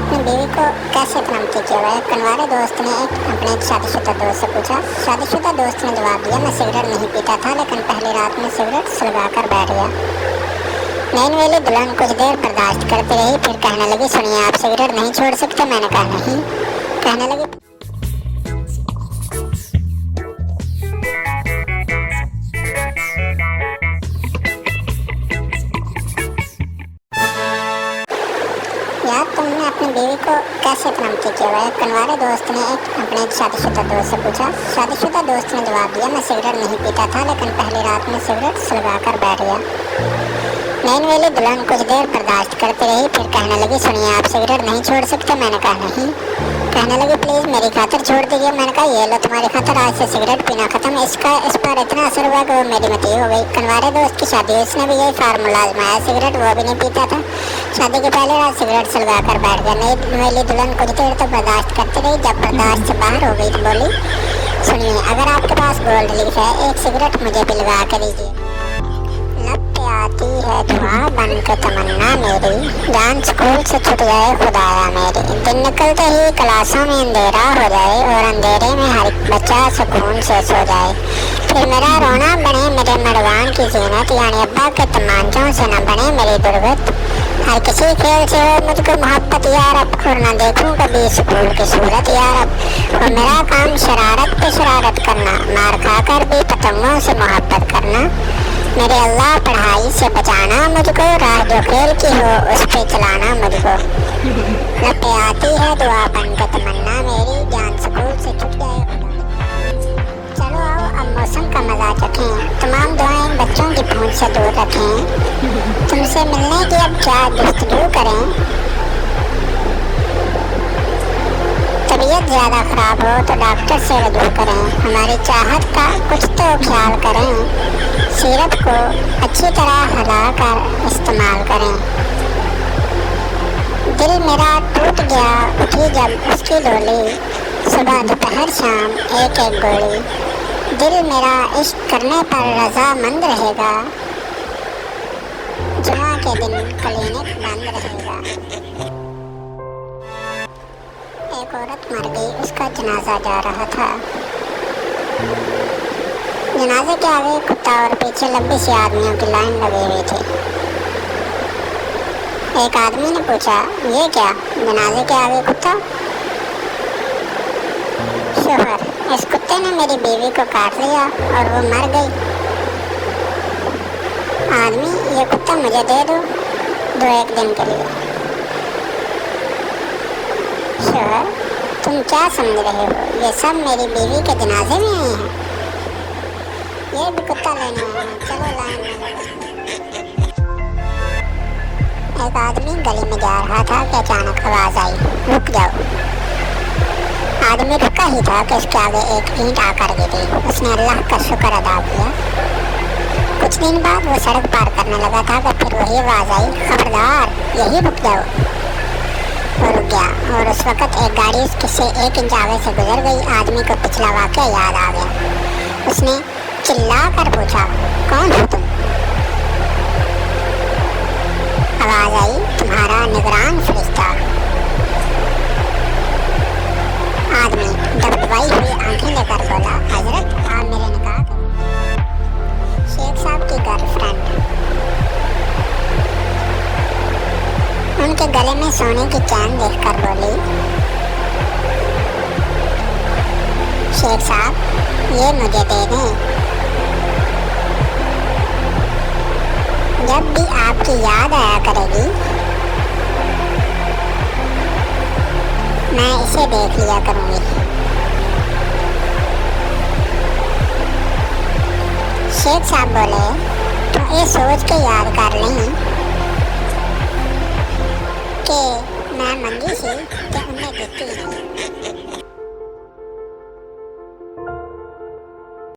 अपनी बीवी को कैसे अपनाती किया हुआ है? कनवारे दोस्त ने अपने शादीशुदा दोस्त से पूछा। शादीशुदा दोस्त ने जवाब दिया, मैं सिगरेट नहीं पीता था, लेकिन पहली रात में सिगरेट सुलगा कर बैठ गया। नैन वाली दुल्हन कुछ देर बर्दाश्त करती रही, फिर कहने लगी, सुनिए, आप सिगरेट नहीं छोड़ सकते? मैंने कहा नहीं। कहने लगी, यार तुमने अपनी बीवी को कैसे अपनाती किया हुआ है? कनवारे दोस्त ने अपने शादीशुदा दोस्त से पूछा। शादीशुदा दोस्त ने जवाब दिया, मैं सिगरेट नहीं पीता था, लेकिन पहली रात में सिगरेट सुलगा कर बैठ गया। नैन वाली दुल्हन कुछ देर बर्दाश्त करती रही, फिर कहने लगी, सुनिए, आप सिगरेट नहीं छोड़ सकते? मैंने कहा नहीं। कहने लगी, प्लीज़ मेरी खातिर छोड़ दीजिए। मैंने कहा, ये लो तुम्हारी खातिर, आज से सिगरेट पीना खत्म। इस पर इतना असर हुआ कि वो मेरी मती हो गई। कनवारे दोस्त की शादी, उसने भी यही फार्मूला आजमाया, सिगरेट वो भी नहीं पीता था। शादी के पहले रात सिगरेट सुलगा कर बैठ गया। नई वाली दुल्हन कुछ देर तो बर्दाश्त करती रही, जब बर्दाश्त से बाहर हो गई तो बोली, सुनिए, अगर आपके पास गोल्ड लीफ है, एक सिगरेट मुझे भी लगा कर दीजिए। लब पे आती है धुआं बन के तमन्ना मेरी, जान स्कूल से छूट जाए खुदाया मेरी। दिन निकलते ही क्लासों में अंधेरा हो जाए, और अंधेरे में हर बच्चा सुकून से सो जाए। फिर मेरा रोना बने मेरे मड़वान की जीनत, यानी अब्बा के तमांचों से न बने मेरी दुर्गत। हर किसी खेल से हो मुझको मोहब्बत यार अब, और न देखूं कभी स्कूल की सूरत यार अब। और मेरा काम शरारत पे शरारत करना, मार खाकर भी पतंगों से मोहब्बत करना। मेरे अल्लाह पढ़ाई से बचाना मुझको, राह जो खेल की हो उस पे चलाना मुझको। लब पे आती है दुआ बन के तमन्ना मेरी, जान स्कूल से छूट जाए खुदा। चलो आओ अब मौसम का मजा चखें, तमाम दुआएं बच्चों की पहुंच से दूर रखें। तुमसे मिलने की अब क्या गुफ्तगू करें? तबीयत ज़्यादा ख़राब हो तो डॉक्टर से रजू करें। हमारी चाहत का कुछ तो ख्याल करें। सिरप को अच्छी तरह हिला कर इस्तेमाल करें। दिल मेरा टूट गया उठी जब उसकी डोली, सुबह दोपहर शाम एक एक गोली। दिल मेरा इश्क करने पर रज़ामंद रहेगा, जुमा के दिन क्लिनिक बंद रहेगा। एक औरत मर गई, उसका जनाजा जा रहा था। जनाजे के आगे कुत्ता और पीछे लंबी सी आदमियों की लाइन लगी हुई थी। एक आदमी ने पूछा, ये क्या, जनाजे के आगे कुत्ता? शोहर, इस कुत्ते ने मेरी बीवी को काट लिया और वो मर गई। आदमी, ये कुत्ता मुझे दे दो, एक दिन के लिए। शोहर, तुम क्या समझ रहे हो, ये सब मेरी बीवी के जनाजे में आए हैं। ये भी कुत्ता लेने आए हैं, चलो लाइन में लगो। एक आदमी गली में जा रहा था कि अचानक आवाज़ आई, रुक जाओ। आदमी रुका ही था कि उसके आगे एक ईंट आकर गिरी। उसने अल्लाह का शुक्र अदा किया। कुछ दिन बाद वो सड़क पार करने लगा था कि फिर वही आवाज़ आई, खबरदार, यही रुक जाओ। वो रुक गया, और उस वक़्त एक गाड़ी उसके से 1 इंच आगे से गुजर गई। आदमी को पिछला वाक़या याद आ गया। उसने चिल्ला कर पूछा, कौन हो तुम? आवाज़ आई, तुम्हारा निगरान फरिश्ता। आदमी दबदबाई हुई आंखें लेकर बोला, हजरत, आप मेरे निकाह के शेख साहब की गर्लफ्रेंड। उनके गले में सोने की चैन देखकर बोली, शेख साहब, ये मुझे दे दें। जब भी आपकी याद आया करेगी, मैं इसे देख लिया करूँगी। शेख साहब बोले, तो ये सोच के याद कर लें